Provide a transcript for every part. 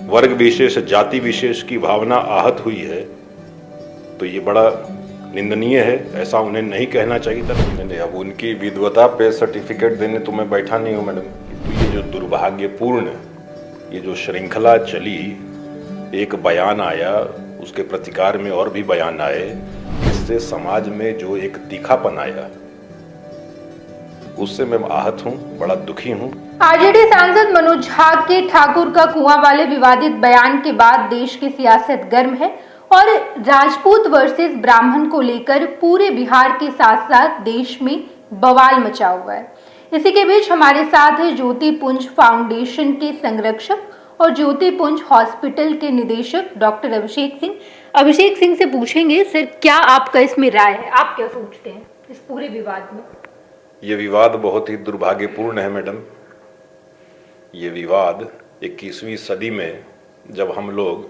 वर्ग विशेष, जाति विशेष की भावना आहत हुई है, तो ये बड़ा निंदनीय है। ऐसा उन्हें नहीं कहना चाहिए था। नहीं, अब उनकी विधवता पे सर्टिफिकेट देने तो मैं बैठा नहीं हूँ मैडम। तो ये जो दुर्भाग्यपूर्ण, ये जो श्रृंखला चली, एक बयान आया, उसके प्रतिकार में और भी बयान आए, इससे समाज में जो एक तीखापन आया, उससे मैं आहत हूँ, बड़ा दुखी हूँ। आरजेडी सांसद मनोज झा के ठाकुर का कुआं वाले विवादित बयान के बाद देश की सियासत गर्म है और राजपूत वर्सेस ब्राह्मण को लेकर पूरे बिहार के साथ साथ देश में बवाल मचा हुआ है। इसी के बीच हमारे साथ है ज्योति पुंज फाउंडेशन के संरक्षक और ज्योति पुंज हॉस्पिटल के निदेशक डॉक्टर अभिषेक सिंह। अभिषेक सिंह से पूछेंगे, सर क्या आपका इसमें राय है, आप क्या सोचते हैं इस पूरे विवाद में? ये विवाद बहुत ही दुर्भाग्यपूर्ण है मैडम। ये विवाद 21वीं सदी में जब हम लोग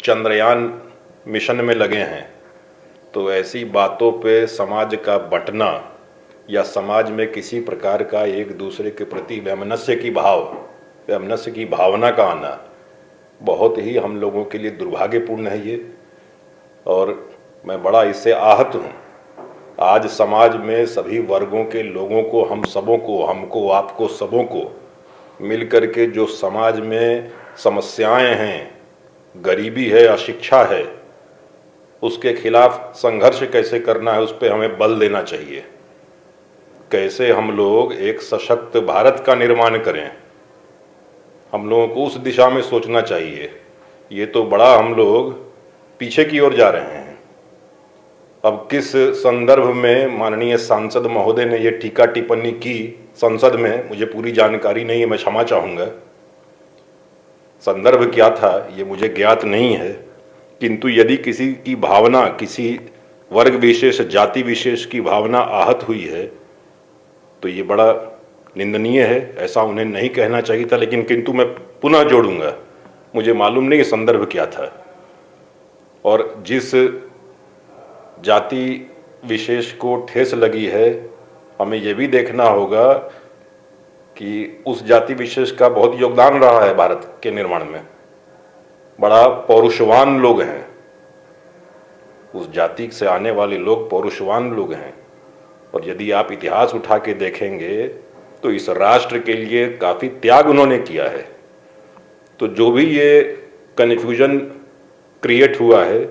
चंद्रयान मिशन में लगे हैं, तो ऐसी बातों पे समाज का बंटना या समाज में किसी प्रकार का एक दूसरे के प्रति वैमनस्य की भावना का आना बहुत ही हम लोगों के लिए दुर्भाग्यपूर्ण है ये। और मैं बड़ा इससे आहत हूँ। आज समाज में सभी वर्गों के लोगों को, हम सबों को, हमको, आपको, सबों को मिल करके जो समाज में समस्याएं हैं, गरीबी है, अशिक्षा है, उसके खिलाफ संघर्ष कैसे करना है, उस पर हमें बल देना चाहिए। कैसे हम लोग एक सशक्त भारत का निर्माण करें, हम लोगों को उस दिशा में सोचना चाहिए। ये तो बड़ा हम लोग पीछे की ओर जा रहे हैं। अब किस संदर्भ में माननीय सांसद महोदय ने ये टीका टिप्पणी की संसद में, मुझे पूरी जानकारी नहीं है, मैं क्षमा चाहूँगा। संदर्भ क्या था ये मुझे ज्ञात नहीं है, किंतु यदि किसी की भावना, किसी वर्ग विशेष, जाति विशेष की भावना आहत हुई है, तो ये बड़ा निंदनीय है। ऐसा उन्हें नहीं कहना चाहिए था। लेकिन किंतु मैं पुनः जोड़ूंगा, मुझे मालूम नहीं संदर्भ क्या था। और जिस जाति विशेष को ठेस लगी है, हमें यह भी देखना होगा कि उस जाति विशेष का बहुत योगदान रहा है भारत के निर्माण में। बड़ा पौरुषवान लोग हैं, उस जाति से आने वाले लोग पौरुषवान लोग हैं। और यदि आप इतिहास उठा के देखेंगे तो इस राष्ट्र के लिए काफ़ी त्याग उन्होंने किया है। तो जो भी ये कन्फ्यूजन क्रिएट हुआ है,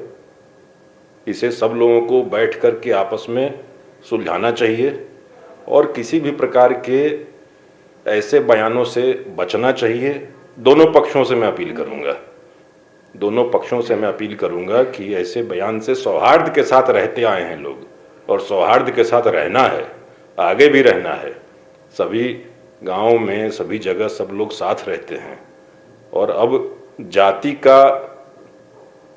इसे सब लोगों को बैठ कर के आपस में सुलझाना चाहिए और किसी भी प्रकार के ऐसे बयानों से बचना चाहिए। दोनों पक्षों से मैं अपील करूंगा कि ऐसे बयान से सौहार्द के साथ रहते आए हैं लोग, और सौहार्द के साथ रहना है, आगे भी रहना है। सभी गांवों में, सभी जगह सब लोग साथ रहते हैं। और अब जाति का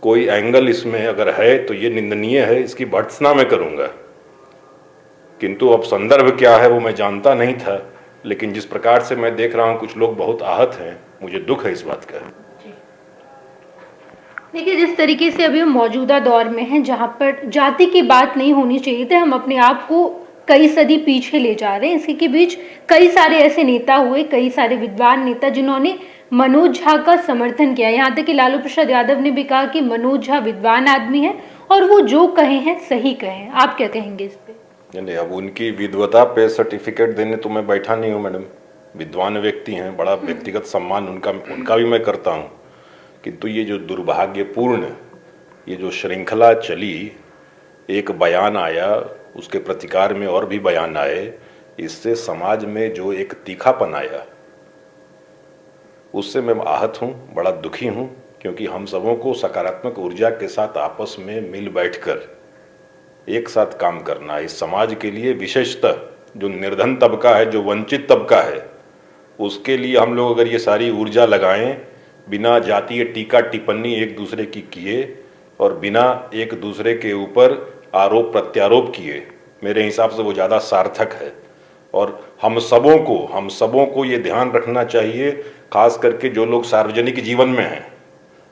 कोई एंगल इसमें अगर है तो ये निंदनीय है, इसकी भर्त्सना मैं करूंगा। किंतु अब संदर्भ क्या है वो मैं जानता नहीं था, लेकिन जिस प्रकार से मैं देख रहा हूं कुछ लोग बहुत आहत हैं, मुझे दुख है इस बात का। देखिए, जिस तरीके से अभी हम मौजूदा दौर में हैं जहां पर जाति की बात नहीं होनी चाहिए थी, हम अपने आप को कई सदी पीछे ले जा रहे हैं। इसी के बीच कई सारे ऐसे नेता हुए, कई सारे विद्वान नेता जिन्होंने मनोज झा का समर्थन किया। यहाँ तक कि लालू प्रसाद यादव ने भी कहा कि मनोज झा विद्वान आदमी है और वो जो कहे हैं सही कहे हैं। आप क्या कहेंगे इस पे? नहीं, अब उनकी विधवता पे सर्टिफिकेट देने तो मैं बैठा नहीं हूँ मैडम। विद्वान व्यक्ति हैं, बड़ा व्यक्तिगत सम्मान उनका भी मैं करता हूँ। किंतु ये जो दुर्भाग्यपूर्ण, ये जो श्रृंखला चली, एक बयान आया, उसके प्रतिकार में और भी बयान आए, इससे समाज में जो एक तीखापन आया, उससे मैं आहत हूँ, बड़ा दुखी हूँ। क्योंकि हम सबों को सकारात्मक ऊर्जा के साथ आपस में मिल बैठकर एक साथ काम करना है। इस समाज के लिए, विशेषतः जो निर्धन तबका है, जो वंचित तबका है, उसके लिए हम लोग अगर ये सारी ऊर्जा लगाएं, बिना जातीय टीका टिप्पणी एक दूसरे की किए और बिना एक दूसरे के ऊपर आरोप प्रत्यारोप किए, मेरे हिसाब से वो ज़्यादा सार्थक है। और हम सबों को ये ध्यान रखना चाहिए, खास करके जो लोग सार्वजनिक जीवन में हैं,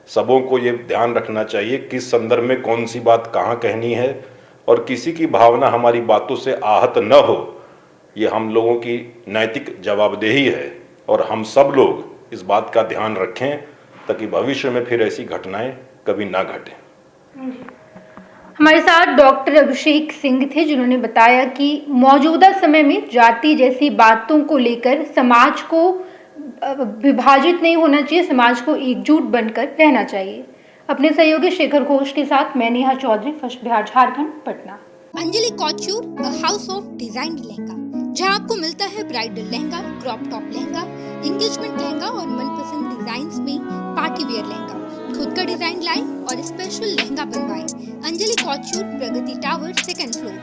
सबों को ये ध्यान रखना चाहिए किस संदर्भ में कौन सी बात कहाँ कहनी है, और किसी की भावना हमारी बातों से आहत न हो, ये हम लोगों की नैतिक जवाबदेही है। और हम सब लोग इस बात का ध्यान रखें ताकि भविष्य में फिर ऐसी घटनाएं कभी ना घटें। हमारे साथ डॉक्टर अभिषेक सिंह थे, जिन्होंने बताया कि मौजूदा समय में जाति जैसी बातों को लेकर समाज को विभाजित नहीं होना चाहिए, समाज को एकजुट बनकर रहना चाहिए। अपने सहयोगी शेखर घोष के साथ मैं Neha Chaudhary, first Bihar Jharkhand, Patna. Anjali couture, a house of design lehenga, जहां आपको मिलता है bridal lehenga, crop top lehenga, engagement lehenga और मनपसंद डिजाइन्स में पार्टी वेयर लहंगा। खुद का डिजाइन लाएं और स्पेशल लहंगा बनवाएं। अंजलि कॉचूर, प्रगति टावर, 2nd फ्लोर,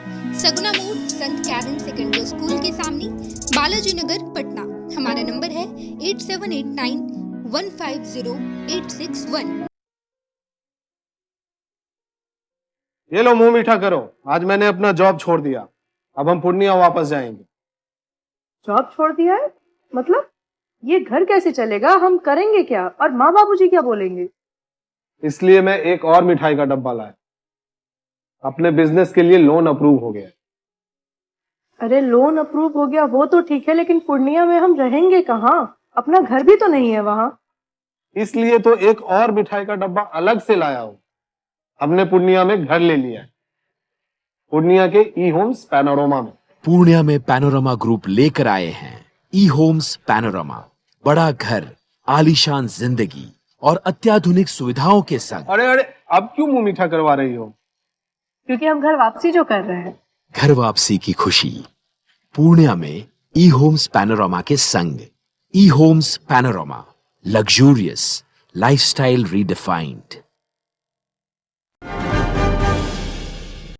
सगुना मोड़, संत कैरन सेकेंडरी स्कूल के सामने, बालाजी नगर, पटना। हमारा नंबर है 8789150861। ये लो, मुंह मीठा करो। आज मैंने अपना जॉब छोड़ दिया, अब हम पूर्णिया वापस जाएंगे। जॉब छोड़ दिया है? मतलब ये घर कैसे चलेगा? हम करेंगे क्या? और माँ बाबूजी क्या बोलेंगे? इसलिए मैं एक और मिठाई का डब्बा लाया। अपने बिजनेस के लिए लोन अप्रूव हो गया। अरे लोन अप्रूव हो गया वो तो ठीक है, लेकिन पूर्णिया में हम रहेंगे कहाँ? अपना घर भी तो नहीं है वहाँ। इसलिए तो एक और मिठाई का डब्बा अलग से लाया हूँ। हमने पूर्णिया में घर ले लिया है, पूर्णिया के ई होम्स पैनोरमा में। पूर्णिया में पैनोरमा ग्रुप लेकर आए हैं ई होम्स पैनोरमा। बड़ा घर, आलीशान जिंदगी और अत्याधुनिक सुविधाओं के संग। अरे अरे, अब क्यों मुंह मीठा करवा रही हो? क्योंकि हम घर वापसी जो कर रहे हैं। घर वापसी की खुशी पूर्णिया में ई होम्स पैनोरमा के संग। ई homes panorama, luxurious lifestyle redefined.